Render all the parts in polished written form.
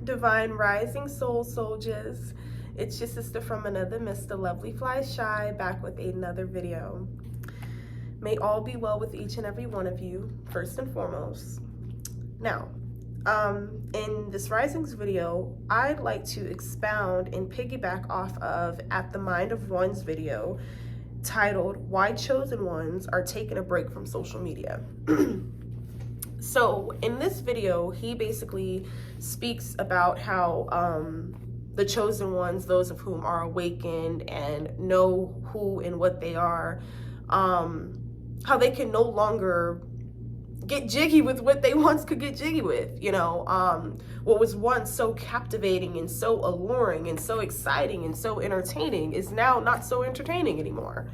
Divine Rising Soul Soldiers. It's your sister from another Mr. Lovely Fly Shy, back with another video. May all be well with each and every one of you, first and foremost. Now, in this Risings video, I'd like to expound and piggyback off of At the Mind of One's video titled Why Chosen Ones Are Taking a Break from Social Media. So in this video, he basically speaks about how the chosen ones, those of whom are awakened and know who and what they are, how they can no longer get jiggy with what they once could get jiggy with, you know, what was once so captivating and so alluring and so exciting and so entertaining is now not so entertaining anymore.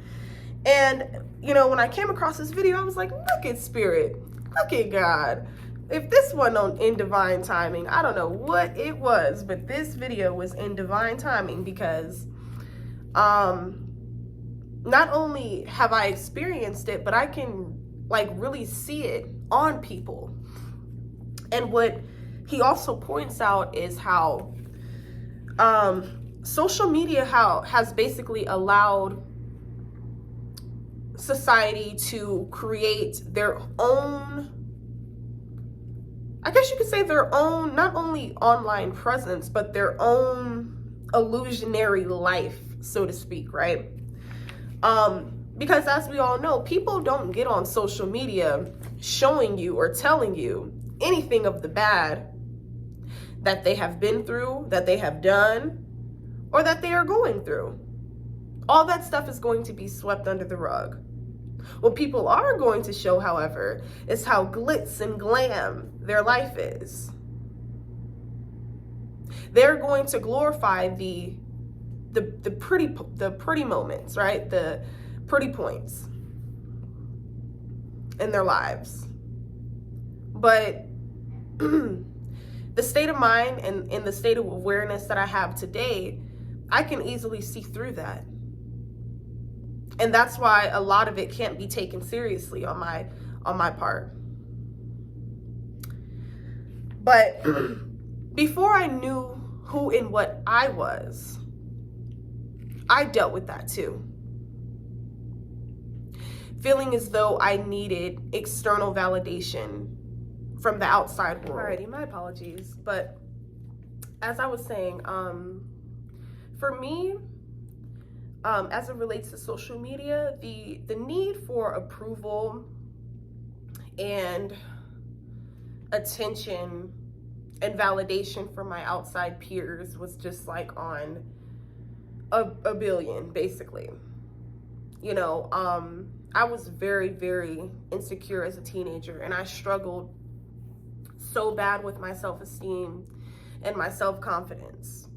And, you know, when I came across this video, I was like, look at Spirit. Look at God. If this wasn't in divine timing, I don't know what it was, but this video was in divine timing because not only have I experienced it, but I can like really see it on people. And what he also points out is how social media has basically allowed society to create their own, I guess you could say their own, not only online presence, but their own illusionary life, so to speak, right? Because as we all know, people don't get on social media showing you or telling you anything of the bad that they have been through, that they have done, or that they are going through. All that stuff is going to be swept under the rug. What people are going to show, however, is how glitz and glam their life is. They're going to glorify the pretty moments, right? The pretty points in their lives. But the state of mind and the state of awareness that I have today, I can easily see through that. And that's why a lot of it can't be taken seriously on my part. But before I knew who and what I was, I dealt with that too. Feeling as though I needed external validation from the outside world. Alrighty, my apologies. But as I was saying, for me, as it relates to social media, the need for approval and attention and validation from my outside peers was just like on a billion, basically. You know, I was very, very insecure as a teenager, and I struggled so bad with my self-esteem and my self-confidence.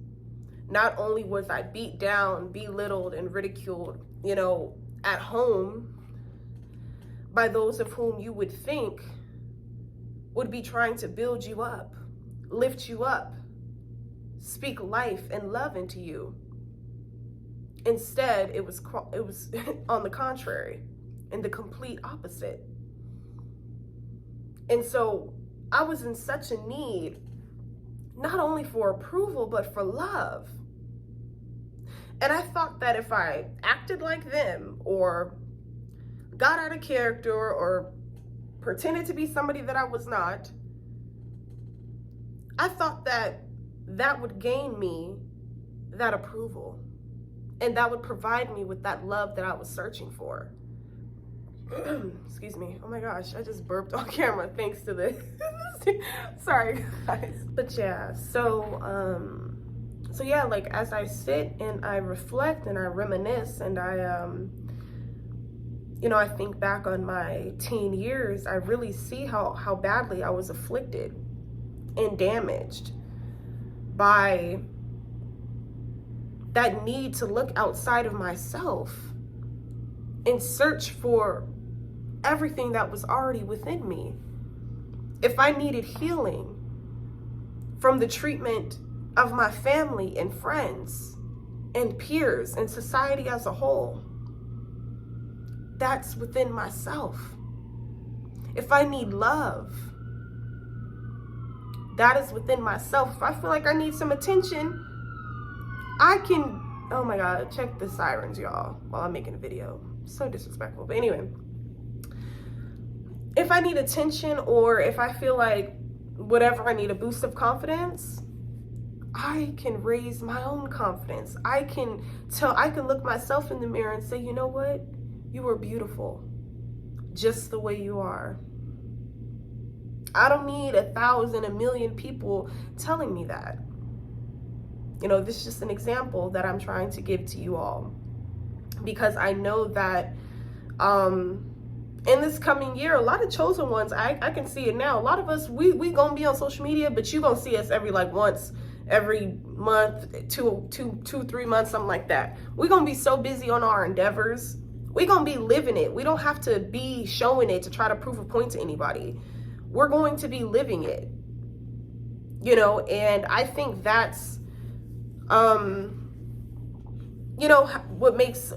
Not only was I beat down, belittled, and ridiculed, you know, at home by those of whom you would think would be trying to build you up, lift you up, speak life and love into you. Instead, it was on the contrary, and the complete opposite. And so I was in such a need, not only for approval, but for love. And I thought that if I acted like them or got out of character or pretended to be somebody that I was not, I thought that that would gain me that approval and that would provide me with that love that I was searching for. Excuse me. Oh my gosh, I just burped on camera thanks to this. Sorry, guys. But yeah, so yeah, like as I sit and I reflect and I reminisce and I, you know, I think back on my teen years, I really see how badly I was afflicted and damaged by that need to look outside of myself and search for everything that was already within me. If I needed healing from the treatment of my family and friends and peers and society as a whole, that's within myself. If I need love that is within myself. If I feel like I need some attention, I can, oh my God, check the sirens, y'all, while I'm making a video. So disrespectful. But anyway, if I need attention, or if I feel like whatever, I need a boost of confidence, I can raise my own confidence. I can look myself in the mirror and say, you know what? You are beautiful, just the way you are. I don't need 1,000, 1,000,000 people telling me that. You know, this is just an example that I'm trying to give to you all, because I know that in this coming year, a lot of chosen ones, I can see it now. A lot of us, we gonna be on social media, but you gonna see us once every month, two, 3 months, something like that. We're gonna be so busy on our endeavors. We're gonna be living it. We don't have to be showing it to try to prove a point to anybody. We're going to be living it, you know. And I think that's you know, what makes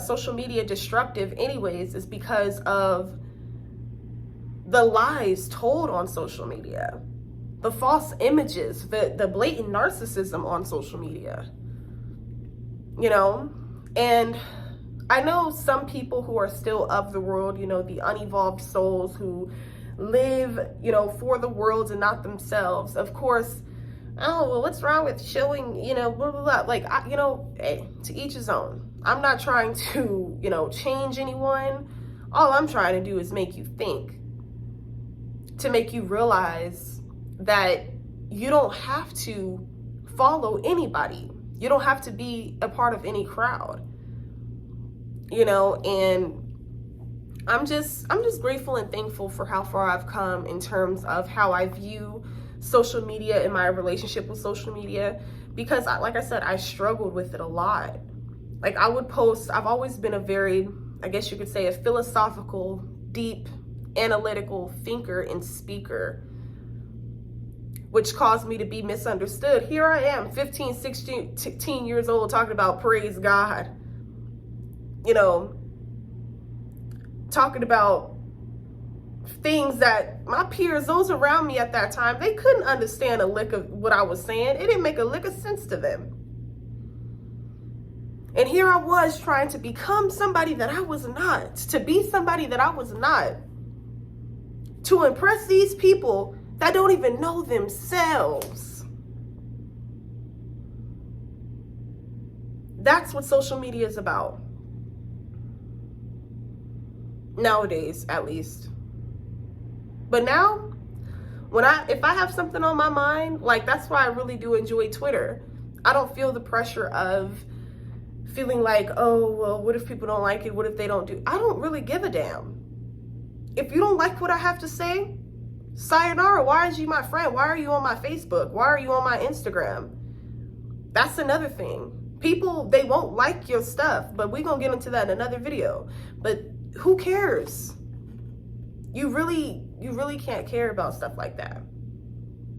social media destructive anyways is because of the lies told on social media, the false images, the blatant narcissism on social media, you know. And I know some people who are still of the world, you know, the unevolved souls who live, you know, for the world and not themselves. Of course, oh, well, what's wrong with showing, you know, blah, blah, blah. Like, you know, hey, to each his own. I'm not trying to, you know, change anyone. All I'm trying to do is make you think, to make you realize that you don't have to follow anybody. You don't have to be a part of any crowd, you know. And I'm just grateful and thankful for how far I've come in terms of how I view social media and my relationship with social media, because like I said, I struggled with it a lot. Like, I would post, I've always been a very, I guess you could say, a philosophical, deep, analytical thinker and speaker, which caused me to be misunderstood. Here I am, 15, 16 years old, talking about praise God, you know, talking about things that my peers, those around me at that time, they couldn't understand a lick of what I was saying. It didn't make a lick of sense to them. And here I was trying to become somebody that I was not, to be somebody that I was not, to impress these people that don't even know themselves. That's what social media is about. Nowadays, at least. But now, if I have something on my mind, like, that's why I really do enjoy Twitter. I don't feel the pressure of feeling like, oh, well, what if people don't like it? What if they don't do? I don't really give a damn. If you don't like what I have to say, sayonara. Why is you my friend? Why are you on my Facebook? Why are you on my Instagram? That's another thing. People, they won't like your stuff, but we're going to get into that in another video. But who cares? You really can't care about stuff like that,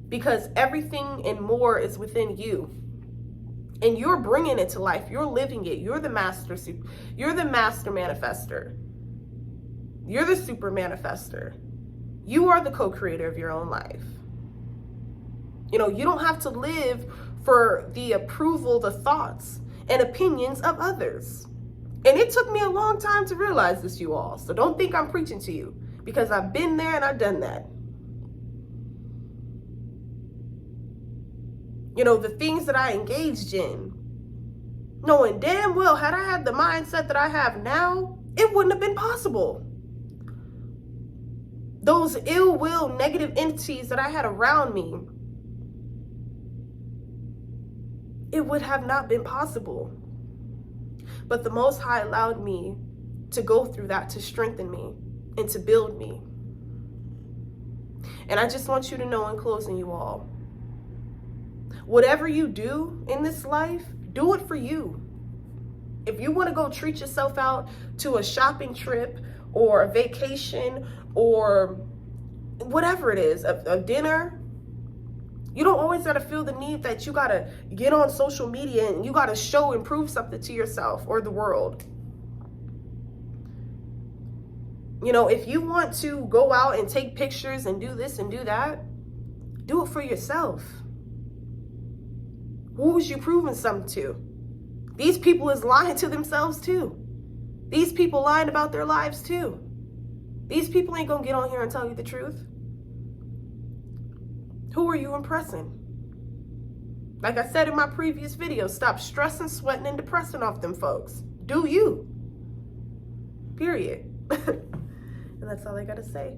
because everything and more is within you, and you're bringing it to life. You're living it. You're the master manifester. You're the super manifester. You are the co-creator of your own life. You know, you don't have to live for the approval, the thoughts and opinions of others. And it took me a long time to realize this, you all. So don't think I'm preaching to you, because I've been there and I've done that. You know, the things that I engaged in, knowing damn well, had I had the mindset that I have now, it wouldn't have been possible. Those ill will, negative entities that I had around me, it would have not been possible. But the Most High allowed me to go through that, to strengthen me and to build me. And I just want you to know, in closing, you all, whatever you do in this life, do it for you. If you want to go treat yourself out to a shopping trip or a vacation or whatever it is, a dinner, you don't always got to feel the need that you got to get on social media and you got to show and prove something to yourself or the world. You know, if you want to go out and take pictures and do this and do that, Do it for yourself. Who was you proving something to? These people is lying to themselves too. These people lying about their lives too. These people ain't gonna get on here and tell you the truth. Who are you impressing? Like I said in my previous video, stop stressing, sweating, and depressing off them folks. Do you. Period. And that's all I gotta say.